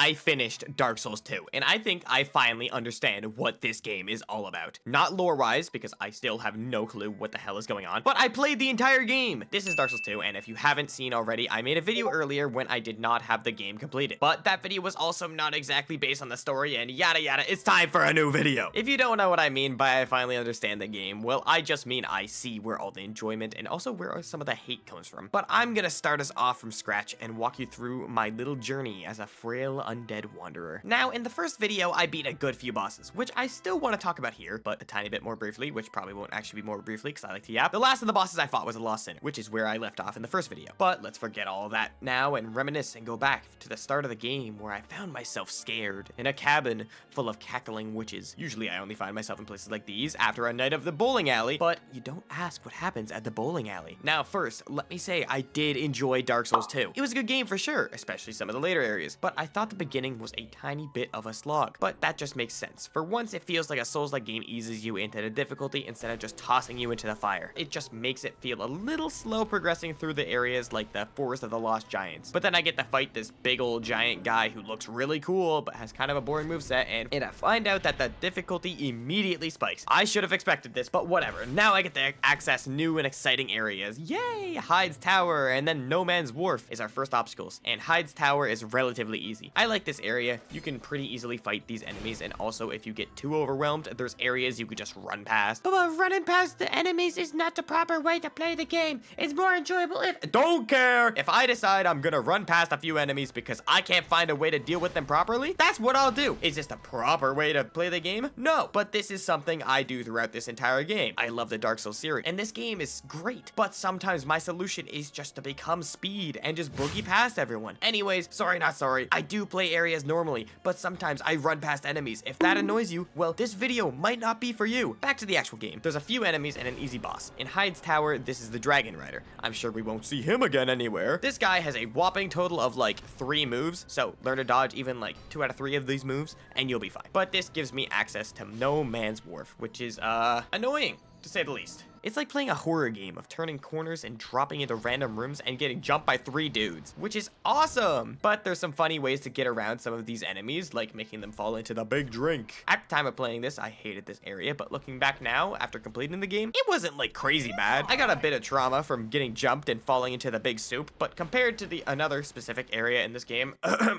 I finished Dark Souls 2, and I think I finally understand what this game is all about. Not lore-wise, because I still have no clue what the hell is going on, but I played the entire game! This is Dark Souls 2, and if you haven't seen already, I made a video earlier when I did not have the game completed. But that video was also not exactly based on the story, and yada yada, it's time for a new video! If you don't know what I mean by I finally understand the game, well, I just mean I see where all the enjoyment and also where some of the hate comes from. But I'm gonna start us off from scratch and walk you through my little journey as a frail undead wanderer. Now, in the first video, I beat a good few bosses, which I still want to talk about here, but a tiny bit more briefly, which probably won't actually be more briefly because I like to yap. The last of the bosses I fought was a Lost Sinner, which is where I left off in the first video. But let's forget all of that now and reminisce and go back to the start of the game where I found myself scared in a cabin full of cackling witches. Usually I only find myself in places like these after a night of the bowling alley, but you don't ask what happens at the bowling alley. Now first, let me say I did enjoy Dark Souls 2. It was a good game for sure, especially some of the later areas, but I thought the beginning was a tiny bit of a slog. But that just makes sense. For once, it feels like a Souls-like game eases you into the difficulty instead of just tossing you into the fire. It just makes it feel a little slow progressing through the areas like the Forest of the Lost Giants. But then I get to fight this big old giant guy who looks really cool, but has kind of a boring moveset, and I find out that the difficulty immediately spikes. I should have expected this, but whatever. Now I get to access new and exciting areas. Yay! Hyde's Tower, and then No Man's Wharf is our first obstacles, and Hyde's Tower is relatively easy. I like this area. You can pretty easily fight these enemies, and also if you get too overwhelmed, there's areas you could just run past. But running past the enemies is not the proper way to play the game. It's more enjoyable if— Don't care! If I decide I'm gonna run past a few enemies because I can't find a way to deal with them properly, that's what I'll do. Is this the proper way to play the game? No, but this is something I do throughout this entire game. I love the Dark Souls series, and this game is great, but sometimes my solution is just to become speed and just boogie past everyone. Anyways, sorry not sorry, I do play areas normally, but sometimes I run past enemies. If that annoys you, well, this video might not be for you. Back to the actual game. There's a few enemies and an easy boss. In Hyde's Tower, this is the Dragon Rider. I'm sure we won't see him again anywhere. This guy has a whopping total of like 3 moves, so learn to dodge even like 2 out of 3 of these moves, and you'll be fine. But this gives me access to No Man's Wharf, which is, annoying, to say the least. It's like playing a horror game of turning corners and dropping into random rooms and getting jumped by 3 dudes, which is awesome! But there's some funny ways to get around some of these enemies, like making them fall into the big drink. At the time of playing this, I hated this area, but looking back now, after completing the game, it wasn't like crazy bad. I got a bit of trauma from getting jumped and falling into the big soup, but compared to another specific area in this game,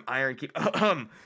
Iron Keep,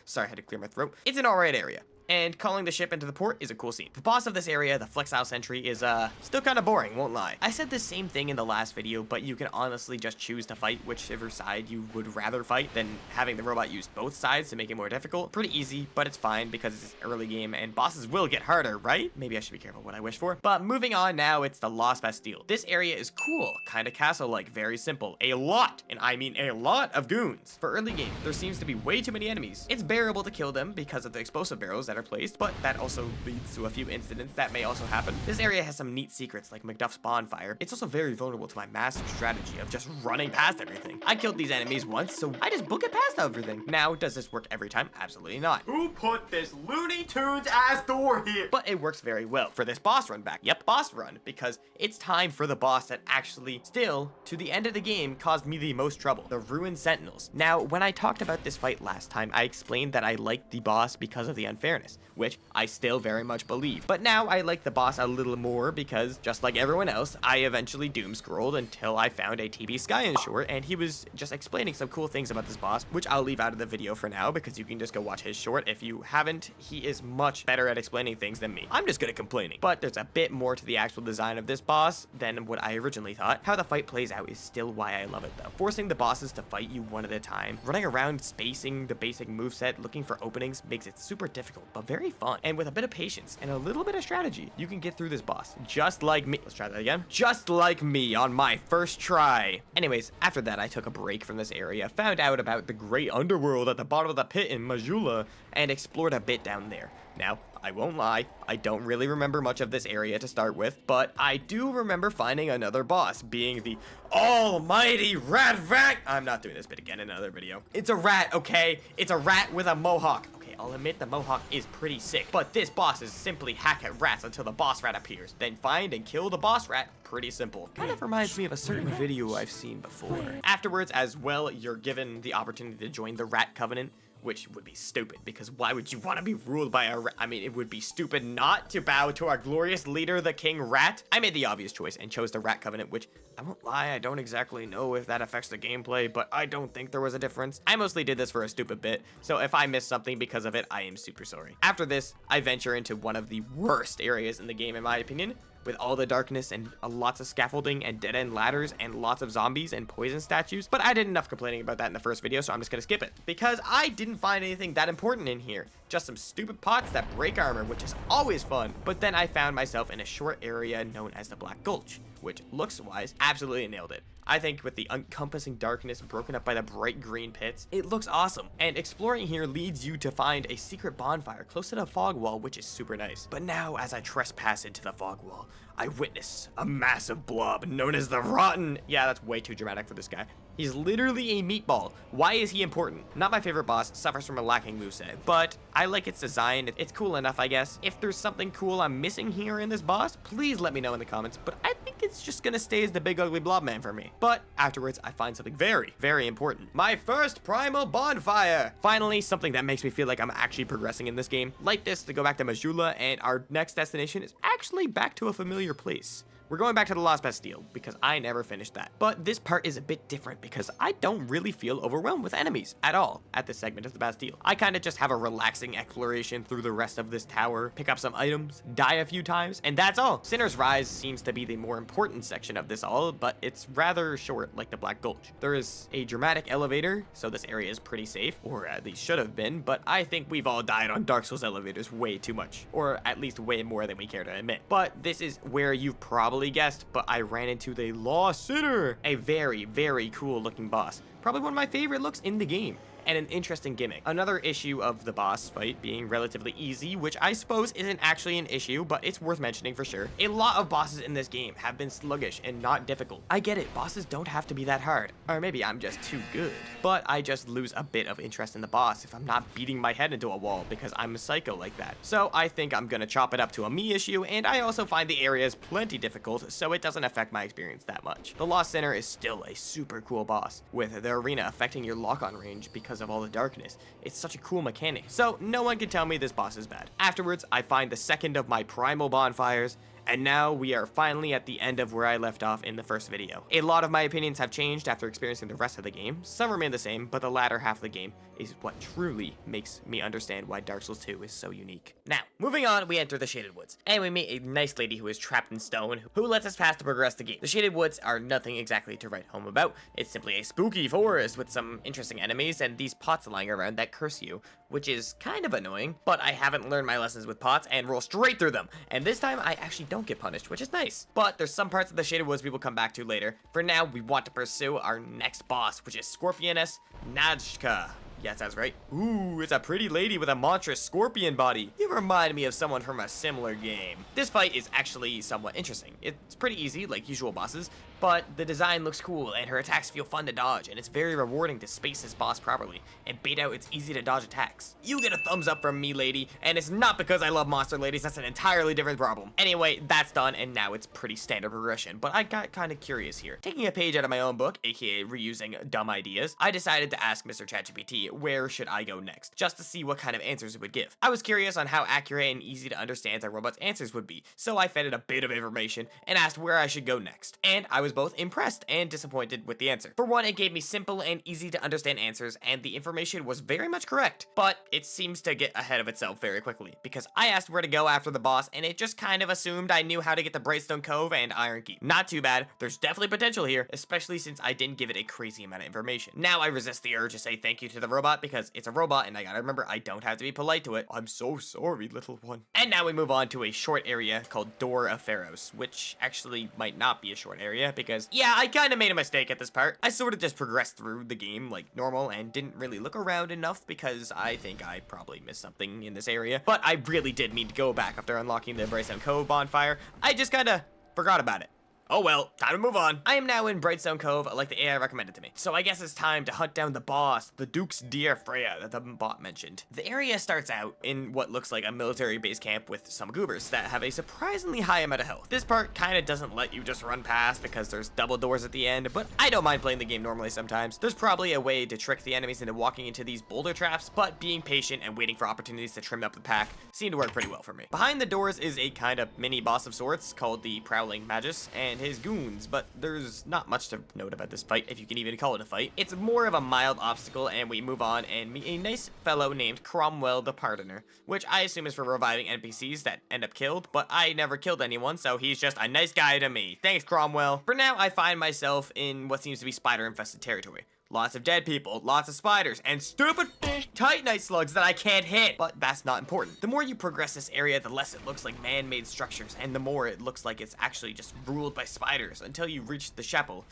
sorry, I had to clear my throat, it's an alright area. And calling the ship into the port is a cool scene. The boss of this area, the Flexile Sentry, is still kind of boring, won't lie. I said the same thing in the last video, but you can honestly just choose to fight whichever side you would rather fight than having the robot use both sides to make it more difficult. Pretty easy, but it's fine because it's an early game and bosses will get harder, right? Maybe I should be careful what I wish for. But moving on now, it's the Lost Bastille. This area is cool, kind of castle-like, very simple. A lot, and I mean a lot of goons. For early game, there seems to be way too many enemies. It's bearable to kill them because of the explosive barrels that are placed, but that also leads to a few incidents that may also happen. This area has some neat secrets like Macduff's bonfire. It's also very vulnerable to my massive strategy of just running past everything. I killed these enemies once, so I just book it past everything. Now, does this work every time? Absolutely not. Who put this Looney Tunes ass door here? But it works very well for this boss run back. Yep, boss run, because it's time for the boss that actually, still, to the end of the game, caused me the most trouble. The Ruined Sentinels. Now, when I talked about this fight last time, I explained that I liked the boss because of the unfairness, which I still very much believe. But now I like the boss a little more because, just like everyone else, I eventually doom scrolled until I found a TB Sky short, and he was just explaining some cool things about this boss, which I'll leave out of the video for now because you can just go watch his short. If you haven't, he is much better at explaining things than me. I'm just good at complaining. But there's a bit more to the actual design of this boss than what I originally thought. How the fight plays out is still why I love it though. Forcing the bosses to fight you one at a time, running around spacing the basic moveset, looking for openings makes it super difficult, but very fun. And with a bit of patience and a little bit of strategy, you can get through this boss. Just like me. Let's try that again. Just like me on my first try. Anyways, after that, I took a break from this area, found out about the great underworld at the bottom of the pit in Majula, and explored a bit down there. Now, I won't lie, I don't really remember much of this area to start with, but I do remember finding another boss, being the almighty rat rat. I'm not doing this bit again in another video. It's a rat, okay? It's a rat with a mohawk. Okay, I'll admit the mohawk is pretty sick, but this boss is simply hack at rats until the boss rat appears, then find and kill the boss rat. Pretty simple. Kind of reminds me of a certain video I've seen before. Afterwards, as well, you're given the opportunity to join the Rat Covenant, which would be stupid, because why would you want to be ruled by a rat? I mean, it would be stupid not to bow to our glorious leader, the King Rat. I made the obvious choice and chose the Rat Covenant, which, I won't lie, I don't exactly know if that affects the gameplay, but I don't think there was a difference. I mostly did this for a stupid bit, so if I missed something because of it, I am super sorry. After this, I venture into one of the worst areas in the game, in my opinion, with all the darkness and lots of scaffolding and dead-end ladders and lots of zombies and poison statues. But I did enough complaining about that in the first video, so I'm just gonna skip it, because I didn't find anything that important in here. Just some stupid pots that break armor, which is always fun. But then I found myself in a short area known as the Black Gulch, which, looks-wise, absolutely nailed it. I think with the encompassing darkness broken up by the bright green pits, it looks awesome. And exploring here leads you to find a secret bonfire close to the fog wall, which is super nice. But now, as I trespass into the fog wall, I witness a massive blob known as the Rotten. Yeah, that's way too dramatic for this guy. He's literally a meatball. Why is he important? Not my favorite boss, suffers from a lacking moveset, but I like its design. It's cool enough, I guess. If there's something cool I'm missing here in this boss, please let me know in the comments, but I think it's just gonna stay as the big ugly blob man for me. But afterwards, I find something very, very important. My first primal bonfire! Finally, something that makes me feel like I'm actually progressing in this game. Like this to go back to Majula, and our next destination is actually back to a familiar place. We're going back to the Lost Bastille, because I never finished that. But this part is a bit different, because I don't really feel overwhelmed with enemies at all at this segment of the Bastille. I kind of just have a relaxing exploration through the rest of this tower, pick up some items, die a few times, and that's all. Sinner's Rise seems to be the more important section of this all, but it's rather short, like the Black Gulch. There is a dramatic elevator, so this area is pretty safe, or at least should have been, but I think we've all died on Dark Souls elevators way too much, or at least way more than we care to admit. But this is where you've probably guessed, but I ran into the Lost Sinner, a very, very cool looking boss. Probably one of my favorite looks in the game, and an interesting gimmick. Another issue of the boss fight being relatively easy, which I suppose isn't actually an issue, but it's worth mentioning for sure. A lot of bosses in this game have been sluggish and not difficult. I get it, bosses don't have to be that hard, or maybe I'm just too good, but I just lose a bit of interest in the boss if I'm not beating my head into a wall because I'm a psycho like that. So I think I'm gonna chop it up to a me issue, and I also find the areas plenty difficult, so it doesn't affect my experience that much. The Lost Sinner is still a super cool boss, with the arena affecting your lock-on range because of all the darkness. It's such a cool mechanic, so no one can tell me this boss is bad. Afterwards, I find the second of my primal bonfires, and now we are finally at the end of where I left off in the first video. A lot of my opinions have changed after experiencing the rest of the game. Some remain the same, but the latter half of the game is what truly makes me understand why Dark Souls 2 is so unique. Now, moving on, we enter the Shaded Woods, and we meet a nice lady who is trapped in stone, who lets us pass to progress the game. The Shaded Woods are nothing exactly to write home about. It's simply a spooky forest with some interesting enemies and these pots lying around that curse you, which is kind of annoying, but I haven't learned my lessons with pots and roll straight through them, and this time I actually don't get punished, which is nice. But there's some parts of the Shaded Woods we will come back to later. For now, we want to pursue our next boss, which is Scorpioness Najka. Yeah, that sounds right. Ooh, it's a pretty lady with a monstrous scorpion body. You remind me of someone from a similar game. This fight is actually somewhat interesting. It's pretty easy, like usual bosses, but the design looks cool and her attacks feel fun to dodge, and it's very rewarding to space this boss properly and bait out its easy to dodge attacks. You get a thumbs up from me, lady, and it's not because I love monster ladies, that's an entirely different problem. Anyway, that's done, and now it's pretty standard progression, but I got kind of curious here. Taking a page out of my own book, aka reusing dumb ideas, I decided to ask Mr. ChatGPT, where should I go next, just to see what kind of answers it would give. I was curious on how accurate and easy to understand the robot's answers would be, so I fed it a bit of information and asked where I should go next. And I was both impressed and disappointed with the answer. For one, it gave me simple and easy to understand answers, and the information was very much correct, but it seems to get ahead of itself very quickly, because I asked where to go after the boss, and it just kind of assumed I knew how to get to Brightstone Cove and Iron Keep. Not too bad, there's definitely potential here, especially since I didn't give it a crazy amount of information. Now I resist the urge to say thank you to the robot, because it's a robot, and I gotta remember I don't have to be polite to it. I'm so sorry, little one. And now we move on to a short area called Door of Pharaohs, which actually might not be a short area, because yeah, I kinda made a mistake at this part. I sort of just progressed through the game like normal and didn't really look around enough because I think I probably missed something in this area, but I really did mean to go back after unlocking the Brightstone Cove bonfire. I just kinda forgot about it. Oh well, time to move on. I am now in Brightstone Cove like the AI recommended to me. So I guess it's time to hunt down the boss, the Duke's Dear Freya that the bot mentioned. The area starts out in what looks like a military base camp with some goobers that have a surprisingly high amount of health. This part kind of doesn't let you just run past because there's double doors at the end, but I don't mind playing the game normally sometimes. There's probably a way to trick the enemies into walking into these boulder traps, but being patient and waiting for opportunities to trim up the pack seemed to work pretty well for me. Behind the doors is a kind of mini boss of sorts called the Prowling Magus and his goons, but there's not much to note about this fight, if you can even call it a fight. It's more of a mild obstacle, and we move on and meet a nice fellow named Cromwell the Pardoner, which I assume is for reviving NPCs that end up killed, but I never killed anyone, so he's just a nice guy to me. Thanks, Cromwell. For now, I find myself in what seems to be spider-infested territory. Lots of dead people, lots of spiders, and stupid titanite slugs that I can't hit. But that's not important. The more you progress this area, the less it looks like man-made structures, and the more it looks like it's actually just ruled by spiders until you reach the chapel.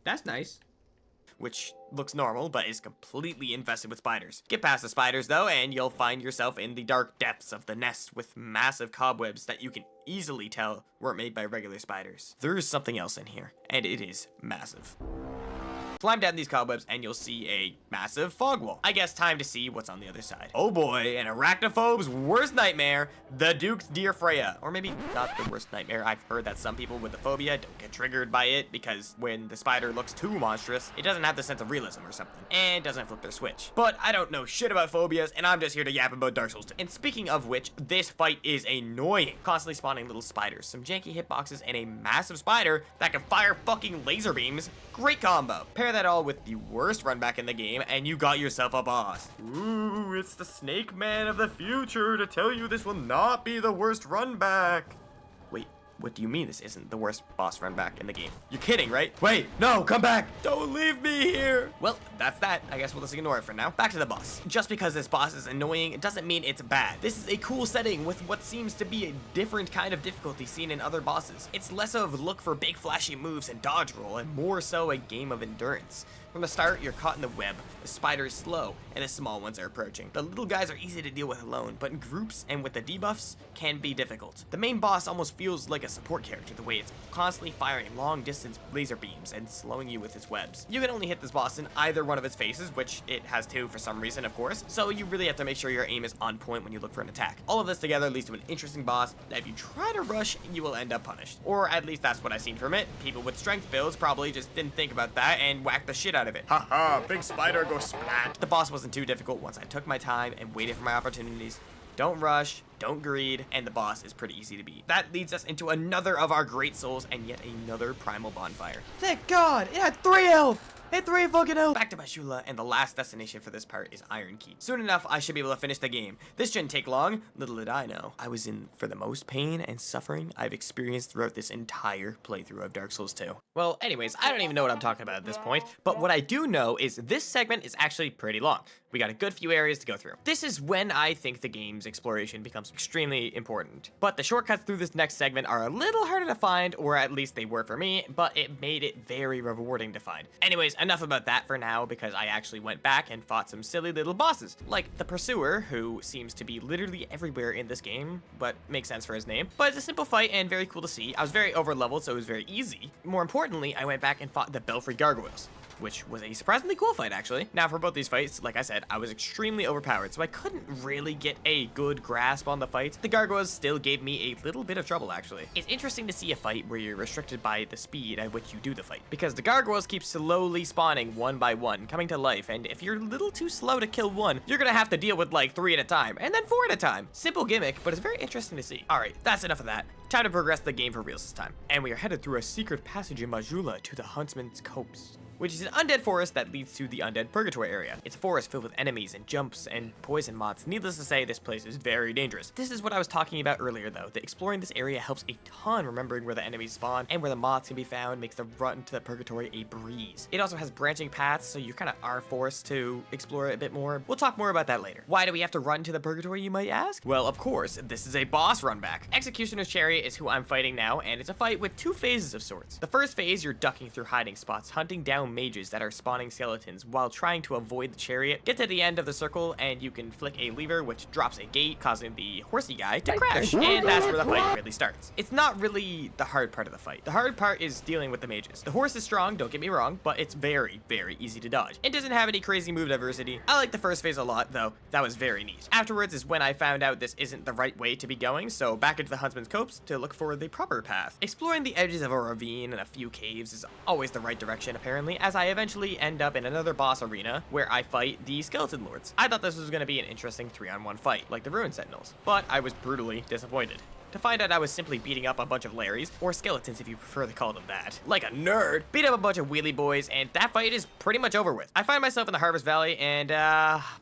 That's nice. Which looks normal, but is completely infested with spiders. Get past the spiders, though, and you'll find yourself in the dark depths of the nest with massive cobwebs that you can easily tell weren't made by regular spiders. There is something else in here, and it is massive. Climb down these cobwebs and you'll see a massive fog wall. I guess time to see what's on the other side. Oh boy, an arachnophobe's worst nightmare, the Duke's Dear Freya. Or maybe not the worst nightmare. I've heard that some people with the phobia don't get triggered by it because when the spider looks too monstrous, it doesn't have the sense of realism or something, and doesn't flip their switch. But I don't know shit about phobias, and I'm just here to yap about Dark Souls 2. And speaking of which, this fight is annoying. Constantly spawning little spiders, some janky hitboxes, and a massive spider that can fire fucking laser beams. Great combo. Pair that all with the worst run back in the game, and you got yourself a boss. Ooh, it's the Snake Man of the future to tell you this will not be the worst run back. Wait, what do you mean this isn't the worst boss run back in the game? You're kidding, right? Wait, no, come back. Don't leave me here. Well, that's that. I guess we'll just ignore it for now. Back to the boss. Just because this boss is annoying, it doesn't mean it's bad. This is a cool setting with what seems to be a different kind of difficulty seen in other bosses. It's less of look for big flashy moves and dodge roll, and more so a game of endurance. From the start, you're caught in the web, the spider is slow, and the small ones are approaching. The little guys are easy to deal with alone, but in groups and with the debuffs, can be difficult. The main boss almost feels like a support character, the way it's constantly firing long-distance laser beams and slowing you with its webs. You can only hit this boss in either one of its faces, which it has two for some reason, of course, so you really have to make sure your aim is on point when you look for an attack. All of this together leads to an interesting boss that if you try to rush, you will end up punished. Or at least that's what I've seen from it. People with strength builds probably just didn't think about that and whacked the shit out of it. Haha, big spider goes splat. The boss wasn't too difficult once I took my time and waited for my opportunities. Don't rush, don't greed, and the boss is pretty easy to beat. That leads us into another of our great souls and yet another primal bonfire. Thank God, it had 3 health! Hit 3 fucking health! Back to Bashula, and the last destination for this part is Iron Keep. Soon enough, I should be able to finish the game. This shouldn't take long. Little did I know, I was in for the most pain and suffering I've experienced throughout this entire playthrough of Dark Souls 2. Well, anyways, I don't even know what I'm talking about at this point, but what I do know is this segment is actually pretty long. We got a good few areas to go through. This is when I think the game's exploration becomes extremely important. But the shortcuts through this next segment are a little harder to find, or at least they were for me, but it made it very rewarding to find. Anyways, enough about that for now, because I actually went back and fought some silly little bosses, like the Pursuer, who seems to be literally everywhere in this game, but makes sense for his name. But it's a simple fight and very cool to see. I was very over-leveled, so it was very easy. More importantly, I went back and fought the Belfry Gargoyles, which was a surprisingly cool fight, actually. Now, for both these fights, like I said, I was extremely overpowered, so I couldn't really get a good grasp on the fight. The gargoyles still gave me a little bit of trouble, actually. It's interesting to see a fight where you're restricted by the speed at which you do the fight, because the gargoyles keep slowly spawning one by one, coming to life, and if you're a little too slow to kill one, you're gonna have to deal with like 3 at a time, and then 4 at a time. Simple gimmick, but it's very interesting to see. Alright, that's enough of that. Time to progress the game for reals this time. And we are headed through a secret passage in Majula to the Huntsman's Copse, which is an undead forest that leads to the undead purgatory area. It's a forest filled with enemies and jumps and poison moths. Needless to say, this place is very dangerous. This is what I was talking about earlier though, that exploring this area helps a ton. Remembering where the enemies spawn and where the moths can be found makes the run to the purgatory a breeze. It also has branching paths, so you kind of are forced to explore it a bit more. We'll talk more about that later. Why do we have to run to the purgatory, you might ask? Well, of course, this is a boss run back. Executioner's Chariot is who I'm fighting now, and it's a fight with 2 phases of sorts. The first phase, you're ducking through hiding spots, hunting down mages that are spawning skeletons while trying to avoid the chariot. Get to the end of the circle and you can flick a lever which drops a gate, causing the horsey guy to crash, and that's where the fight really starts. It's not really the hard part of the fight. The hard part is dealing with the mages. The horse is strong, don't get me wrong, but it's very, very easy to dodge. It doesn't have any crazy move diversity. I like the first phase a lot, though. That was very neat. Afterwards is when I found out this isn't the right way to be going, so back into the Huntsman's Copse to look for the proper path. Exploring the edges of a ravine and a few caves is always the right direction, apparently, as I eventually end up in another boss arena where I fight the Skeleton Lords. I thought this was going to be an interesting 3-on-1 fight, like the Ruin Sentinels, but I was brutally disappointed to find out I was simply beating up a bunch of Larrys, or skeletons if you prefer to call them that. Like a nerd, beat up a bunch of wheelie boys, and that fight is pretty much over with. I find myself in the Harvest Valley and,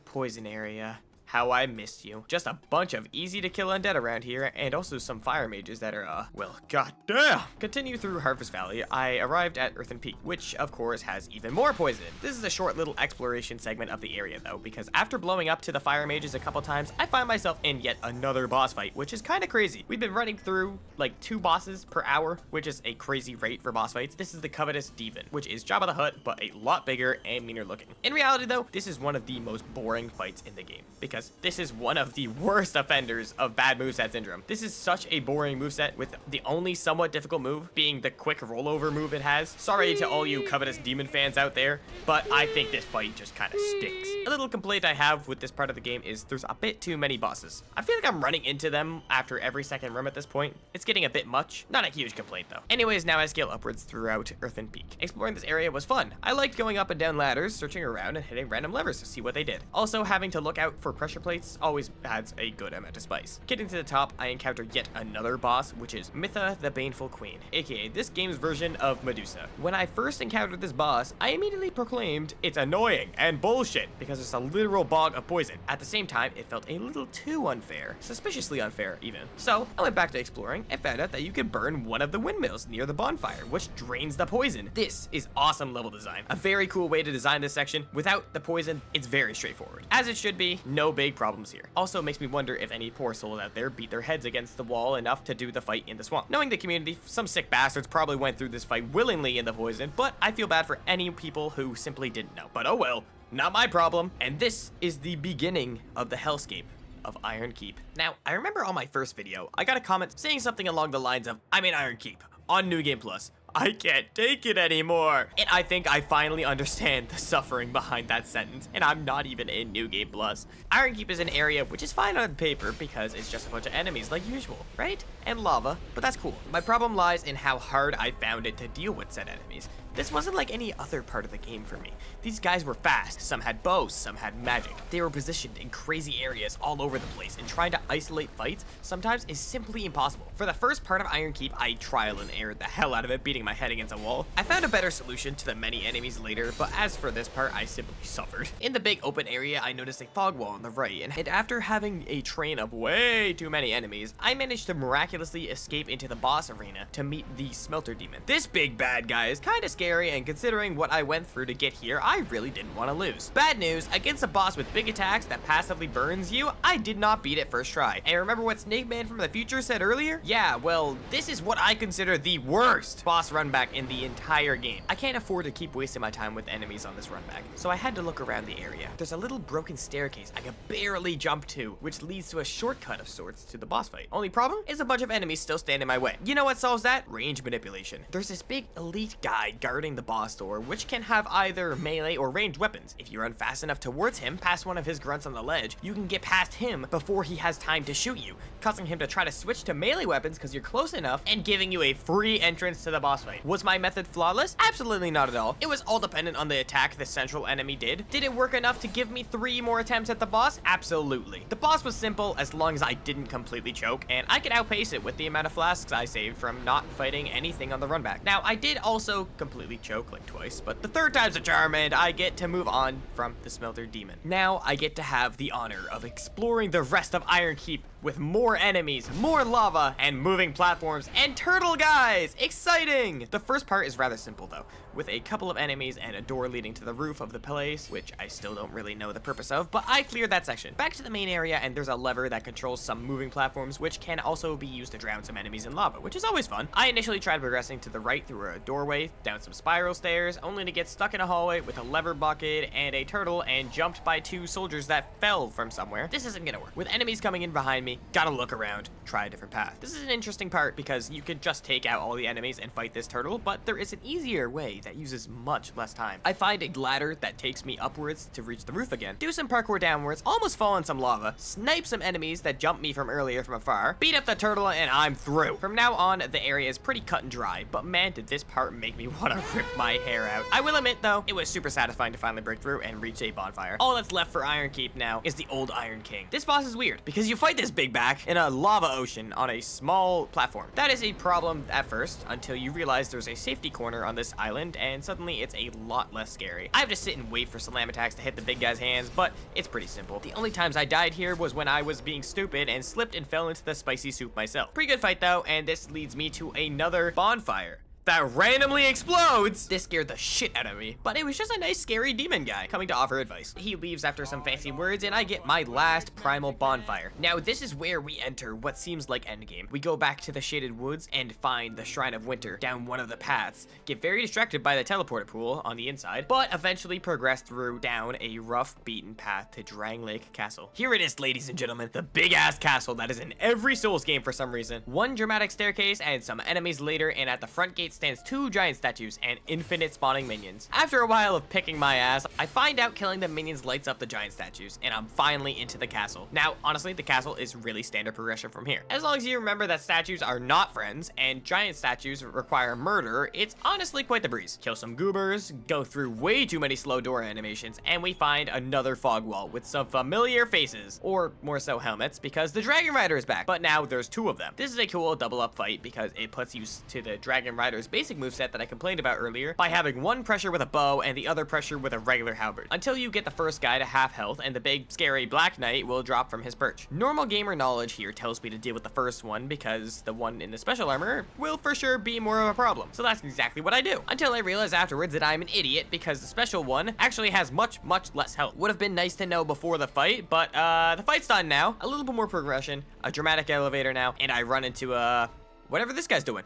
poison area. How I missed you. Just a bunch of easy to kill undead around here, and also some fire mages that are, well, goddamn. Continue through Harvest Valley, I arrived at Earthen Peak, which of course has even more poison. This is a short little exploration segment of the area though, because after blowing up to the fire mages a couple times, I find myself in yet another boss fight, which is kind of crazy. We've been running through like 2 bosses per hour, which is a crazy rate for boss fights. This is the Covetous Demon, which is Jabba the Hutt, but a lot bigger and meaner looking. In reality though, this is one of the most boring fights in the game, because this is one of the worst offenders of bad moveset syndrome. This is such a boring moveset, with the only somewhat difficult move being the quick rollover move it has. Sorry to all you Covetous Demon fans out there, but I think this fight just kind of stinks. A little complaint I have with this part of the game is there's a bit too many bosses. I feel like I'm running into them after every second room at this point. It's getting a bit much. Not a huge complaint though. Anyways, now I scale upwards throughout Earthen Peak. Exploring this area was fun. I liked going up and down ladders, searching around and hitting random levers to see what they did. Also, having to look out for pressure plates always adds a good amount of spice. Getting to the top, I encounter yet another boss, which is Mytha the Baneful Queen, aka this game's version of Medusa. When I first encountered this boss, I immediately proclaimed it's annoying and bullshit because it's a literal bog of poison. At the same time, it felt a little too unfair, suspiciously unfair even. So I went back to exploring and found out that you could burn one of the windmills near the bonfire, which drains the poison. This is awesome level design. A very cool way to design this section. Without the poison, it's very straightforward. As it should be, no big problems here. Also makes me wonder if any poor souls out there beat their heads against the wall enough to do the fight in the swamp. Knowing the community, some sick bastards probably went through this fight willingly in the poison, but I feel bad for any people who simply didn't know. But oh well, not my problem. And this is the beginning of the hellscape of Iron Keep. Now, I remember on my first video, I got a comment saying something along the lines of, I'm in Iron Keep on New Game Plus. I can't take it anymore. And I think I finally understand the suffering behind that sentence, and I'm not even in New Game Plus. Iron Keep is an area which is fine on paper because it's just a bunch of enemies like usual, right? And lava, but that's cool. My problem lies in how hard I found it to deal with said enemies. This wasn't like any other part of the game for me. These guys were fast, some had bows, some had magic. They were positioned in crazy areas all over the place, and trying to isolate fights sometimes is simply impossible. For the first part of Iron Keep, I trial and errored the hell out of it, beating my head against a wall. I found a better solution to the many enemies later, but as for this part, I simply suffered. In the big open area, I noticed a fog wall on the right, and after having a train of way too many enemies, I managed to miraculously escape into the boss arena to meet the Smelter Demon. This big bad guy is kinda scary, and considering what I went through to get here, I really didn't want to lose. Bad news, against a boss with big attacks that passively burns you, I did not beat it first try. And remember what Snake Man from the future said earlier? Yeah, well, this is what I consider the worst boss runback in the entire game. I can't afford to keep wasting my time with enemies on this runback, so I had to look around the area. There's a little broken staircase I could barely jump to, which leads to a shortcut of sorts to the boss fight. Only problem is a bunch of enemies still stand in my way. You know what solves that? Range manipulation. There's this big elite guy guarding the boss door, which can have either melee or ranged weapons. If you run fast enough towards him, past one of his grunts on the ledge, you can get past him before he has time to shoot you, causing him to try to switch to melee weapons because you're close enough and giving you a free entrance to the boss fight. Was my method flawless? Absolutely not at all. It was all dependent on the attack the central enemy did. Did it work enough to give me 3 more attempts at the boss? Absolutely. The boss was simple as long as I didn't completely choke, and I could outpace it with the amount of flasks I saved from not fighting anything on the run back. Now, I did also completely choke like twice, but the third time's a charm and I get to move on from the Smelter Demon. Now I get to have the honor of exploring the rest of Iron Keep with more enemies, more lava, and moving platforms, and turtle guys! Exciting! The first part is rather simple though, with a couple of enemies and a door leading to the roof of the place, which I still don't really know the purpose of, but I cleared that section. Back to the main area, and there's a lever that controls some moving platforms, which can also be used to drown some enemies in lava, which is always fun. I initially tried progressing to the right through a doorway, down some spiral stairs, only to get stuck in a hallway with a lever bucket and a turtle and jumped by 2 soldiers that fell from somewhere. This isn't gonna work. With enemies coming in behind me, gotta look around, try a different path. This is an interesting part because you could just take out all the enemies and fight this turtle, but there is an easier way that uses much less time. I find a ladder that takes me upwards to reach the roof again, do some parkour downwards, almost fall in some lava, snipe some enemies that jumped me from earlier from afar, beat up the turtle, and I'm through. From now on, the area is pretty cut and dry, but man, did this part make me want to rip my hair out. I will admit though, it was super satisfying to finally break through and reach a bonfire. All that's left for Iron Keep now is the old Iron King. This boss is weird because you fight this big back in a lava ocean on a small platform. That is a problem at first until you realize there's a safety corner on this island and suddenly it's a lot less scary. I have to sit and wait for slam attacks to hit the big guy's hands, but it's pretty simple. The only times I died here was when I was being stupid and slipped and fell into the spicy soup myself. Pretty good fight though, and this leads me to another bonfire that randomly explodes. This scared the shit out of me, but it was just a nice scary demon guy coming to offer advice. He leaves after some fancy words and I get my last primal bonfire. Now this is where we enter what seems like endgame. We go back to the shaded woods and find the Shrine of Winter down one of the paths, get very distracted by the teleporter pool on the inside, but eventually progress through down a rough beaten path to Drang Lake Castle. Here it is, ladies and gentlemen, the big ass castle that is in every Souls game for some reason. One dramatic staircase and some enemies later, and at the front gate stands 2 giant statues and infinite spawning minions. After a while of picking my ass, I find out killing the minions lights up the giant statues, and I'm finally into the castle. Now, honestly, the castle is really standard progression from here. As long as you remember that statues are not friends, and giant statues require murder, it's honestly quite the breeze. Kill some goobers, go through way too many slow door animations, and we find another fog wall with some familiar faces, or more so helmets, because the Dragon Rider is back, but now there's 2 of them. This is a cool double up fight because it puts you to the Dragon Rider's basic moveset that I complained about earlier by having one pressure with a bow and the other pressure with a regular halberd, until you get the first guy to half health and the big scary Black Knight will drop from his perch. Normal gamer knowledge here tells me to deal with the first one because the one in the special armor will for sure be more of a problem, so that's exactly what I do, until I realize afterwards that I'm an idiot because the special one actually has much less health. Would have been nice to know before the fight, but the fight's done now. A little bit more progression, a dramatic elevator now, and I run into whatever this guy's doing.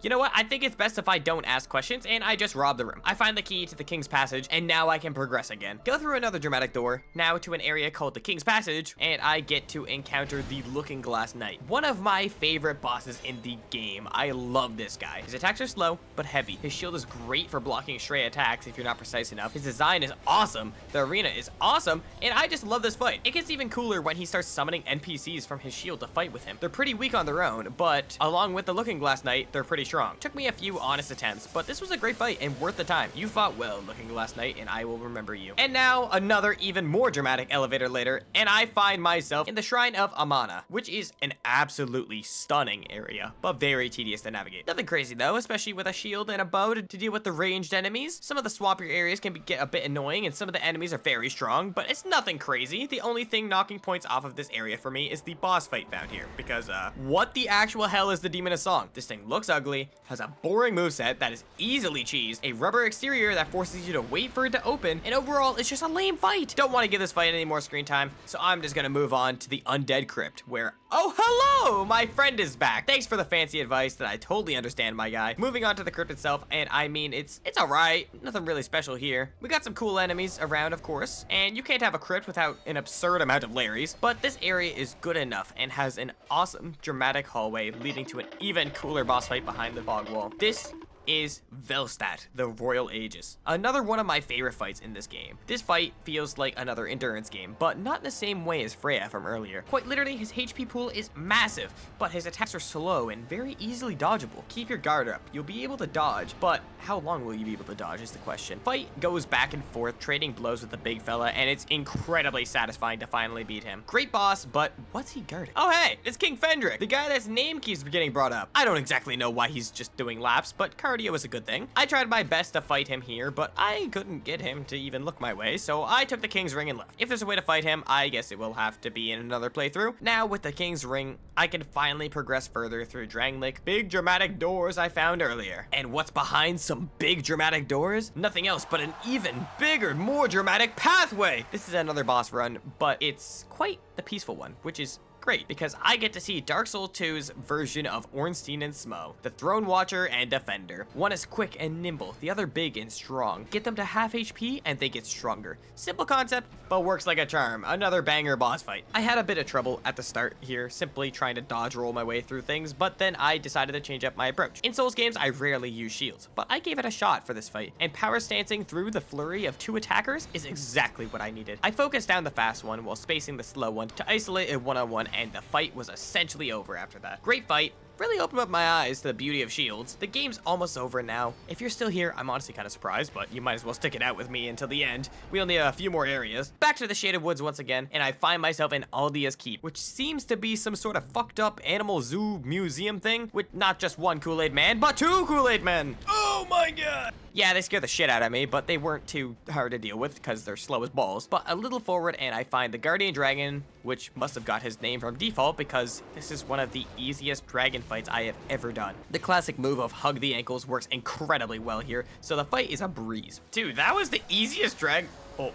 You know what? I think it's best if I don't ask questions and I just rob the room. I find the key to the King's Passage and now I can progress again. Go through another dramatic door, now to an area called the King's Passage, and I get to encounter the Looking Glass Knight. One of my favorite bosses in the game. I love this guy. His attacks are slow, but heavy. His shield is great for blocking stray attacks if you're not precise enough. His design is awesome. The arena is awesome, and I just love this fight. It gets even cooler when he starts summoning NPCs from his shield to fight with him. They're pretty weak on their own, but along with the Looking Glass Knight, they're pretty strong. Took me a few honest attempts, but this was a great fight and worth the time. You fought well, Looking Glass Knight, and I will remember you. And now, another even more dramatic elevator later, and I find myself in the Shrine of Amana, which is an absolutely stunning area, but very tedious to navigate. Nothing crazy though, especially with a shield and a bow to deal with the ranged enemies. Some of the swampier areas can get a bit annoying, and some of the enemies are very strong, but it's nothing crazy. The only thing knocking points off of this area for me is the boss fight found here, because what the actual hell is the Demon of Song? This thing looks ugly, has a boring moveset that is easily cheesed, a rubber exterior that forces you to wait for it to open, and overall, it's just a lame fight. Don't want to give this fight any more screen time, so I'm just gonna move on to the Undead Crypt, where, oh, hello! My friend is back. Thanks for the fancy advice that I totally understand, my guy. Moving on to the crypt itself, and I mean, it's alright. Nothing really special here. We got some cool enemies around, of course, and you can't have a crypt without an absurd amount of Larrys, but this area is good enough and has an awesome, dramatic hallway leading to an even cooler boss fight behind the fog wall. This is Velstadt, the Royal Aegis. Another one of my favorite fights in this game. This fight feels like another endurance game, but not in the same way as Freya from earlier. Quite literally, his HP pool is massive, but his attacks are slow and very easily dodgeable. Keep your guard up. You'll be able to dodge, but how long will you be able to dodge is the question. Fight goes back and forth, trading blows with the big fella, and it's incredibly satisfying to finally beat him. Great boss, but what's he guarding? Oh hey, it's King Fendrick, the guy that's name keeps getting brought up. I don't exactly know why he's just doing laps, but cardio is a good thing. I tried my best to fight him here, but I couldn't get him to even look my way, so I took the King's Ring and left. If there's a way to fight him, I guess it will have to be in another playthrough. Now, with the King's Ring, I can finally progress further through Drang Lake. Big dramatic doors I found earlier. And what's behind some big dramatic doors? Nothing else but an even bigger, more dramatic pathway! This is another boss run, but it's quite the peaceful one, which is great, because I get to see Dark Souls 2's version of Ornstein and Smo, the Throne Watcher and Defender. One is quick and nimble, the other big and strong. Get them to half HP and they get stronger. Simple concept, but works like a charm. Another banger boss fight. I had a bit of trouble at the start here, simply trying to dodge roll my way through things, but then I decided to change up my approach. In Souls games, I rarely use shields, but I gave it a shot for this fight, and power stancing through the flurry of 2 attackers is exactly what I needed. I focused down the fast one while spacing the slow one to isolate it one-on-one, and the fight was essentially over after that. Great fight. Really opened up my eyes to the beauty of shields. The game's almost over now. If you're still here, I'm honestly kind of surprised, but you might as well stick it out with me until the end. We only have a few more areas. Back to the Shaded Woods once again, and I find myself in Aldia's Keep, which seems to be some sort of fucked up animal zoo museum thing with not just one Kool-Aid man, but 2 Kool-Aid men. Oh my god. Yeah, they scared the shit out of me, but they weren't too hard to deal with because they're slow as balls. But a little forward and I find the Guardian Dragon, which must have got his name from default because this is one of the easiest dragon fights I have ever done. The classic move of hug the ankles works incredibly well here, so the fight is a breeze. Dude, that was the easiest Oh.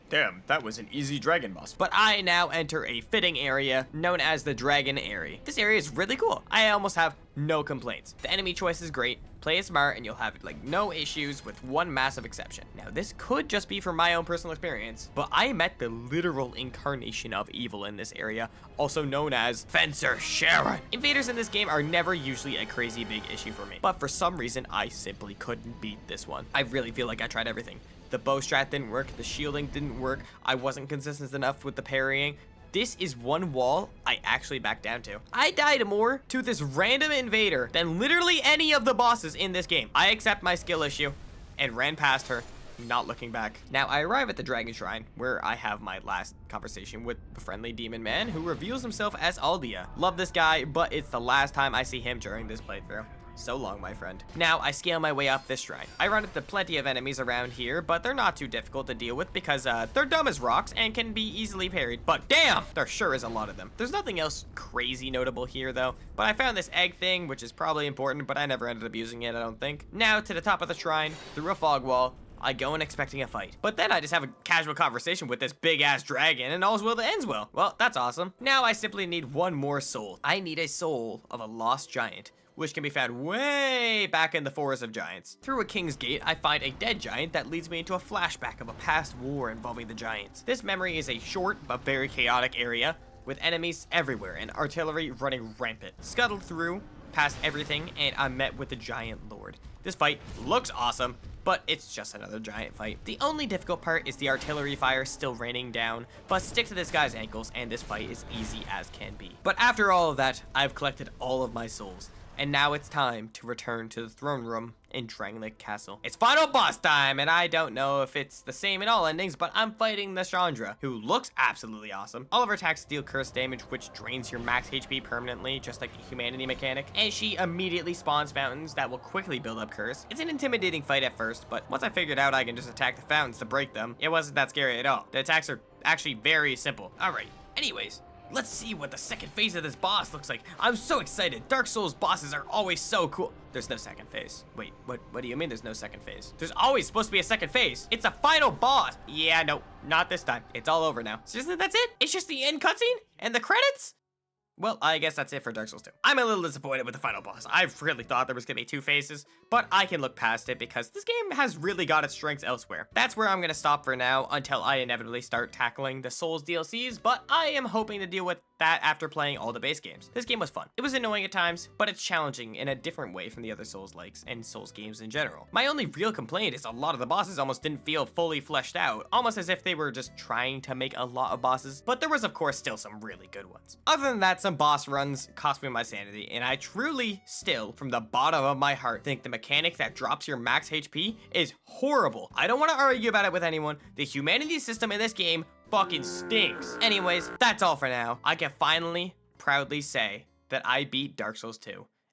Damn, that was an easy dragon boss. But I now enter a fitting area known as the Dragon Area. This area is really cool. I almost have no complaints. The enemy choice is great. Play it smart and you'll have like no issues with one massive exception. Now this could just be from my own personal experience, but I met the literal incarnation of evil in this area, also known as Fencer Sharon. Invaders in this game are never usually a crazy big issue for me, but for some reason I simply couldn't beat this one. I really feel like I tried everything. The bow strat didn't work, the shielding didn't work, I wasn't consistent enough with the parrying. This is one wall I actually backed down to. I died more to this random invader than literally any of the bosses in this game. I accept my skill issue and ran past her, not looking back. Now I arrive at the Dragon Shrine where I have my last conversation with the friendly demon man who reveals himself as Aldia. Love this guy, but it's the last time I see him during this playthrough. So long, my friend. Now, I scale my way up this shrine. I run into plenty of enemies around here, but they're not too difficult to deal with because they're dumb as rocks and can be easily parried. But damn, there sure is a lot of them. There's nothing else crazy notable here, though. But I found this egg thing, which is probably important, but I never ended up using it, I don't think. Now, to the top of the shrine, through a fog wall, I go in expecting a fight. But then I just have a casual conversation with this big-ass dragon, and all's well that ends well. Well, that's awesome. Now I simply need one more soul. I need a soul of a lost giant, which can be found way back in the Forest of Giants. Through a King's Gate, I find a dead giant that leads me into a flashback of a past war involving the giants. This memory is a short but very chaotic area with enemies everywhere and artillery running rampant. Scuttled through, past everything, and I'm met with the Giant Lord. This fight looks awesome, but it's just another giant fight. The only difficult part is the artillery fire still raining down, but stick to this guy's ankles and this fight is easy as can be. But after all of that, I've collected all of my souls. And now it's time to return to the throne room in Drangleic Castle. It's final boss time, and I don't know if it's the same in all endings, but I'm fighting the Chandra, who looks absolutely awesome. All of her attacks deal curse damage, which drains your max HP permanently, just like a humanity mechanic, and she immediately spawns fountains that will quickly build up curse. It's an intimidating fight at first, but once I figured out I can just attack the fountains to break them, it wasn't that scary at all. The attacks are actually very simple. Alright, anyways, let's see what the second phase of this boss looks like. I'm so excited. Dark Souls bosses are always so cool. There's no second phase. Wait, what do you mean there's no second phase? There's always supposed to be a second phase. It's a final boss. Yeah, no, not this time. It's all over now. Seriously, that's it? It's just the end cutscene and the credits? Well, I guess that's it for Dark Souls 2. I'm a little disappointed with the final boss. I really thought there was gonna be 2 phases, but I can look past it because this game has really got its strengths elsewhere. That's where I'm gonna stop for now until I inevitably start tackling the Souls DLCs, but I am hoping to deal with that after playing all the base games. This game was fun. It was annoying at times, but it's challenging in a different way from the other Souls-likes and Souls games in general. My only real complaint is a lot of the bosses almost didn't feel fully fleshed out, almost as if they were just trying to make a lot of bosses, but there was of course still some really good ones. Other than that, some boss runs cost me my sanity, and I truly still, from the bottom of my heart, think the mechanic that drops your max HP is horrible. I don't want to argue about it with anyone. The humanity system in this game fucking stinks. Anyways, that's all for now. I can finally proudly say that I beat Dark Souls 2.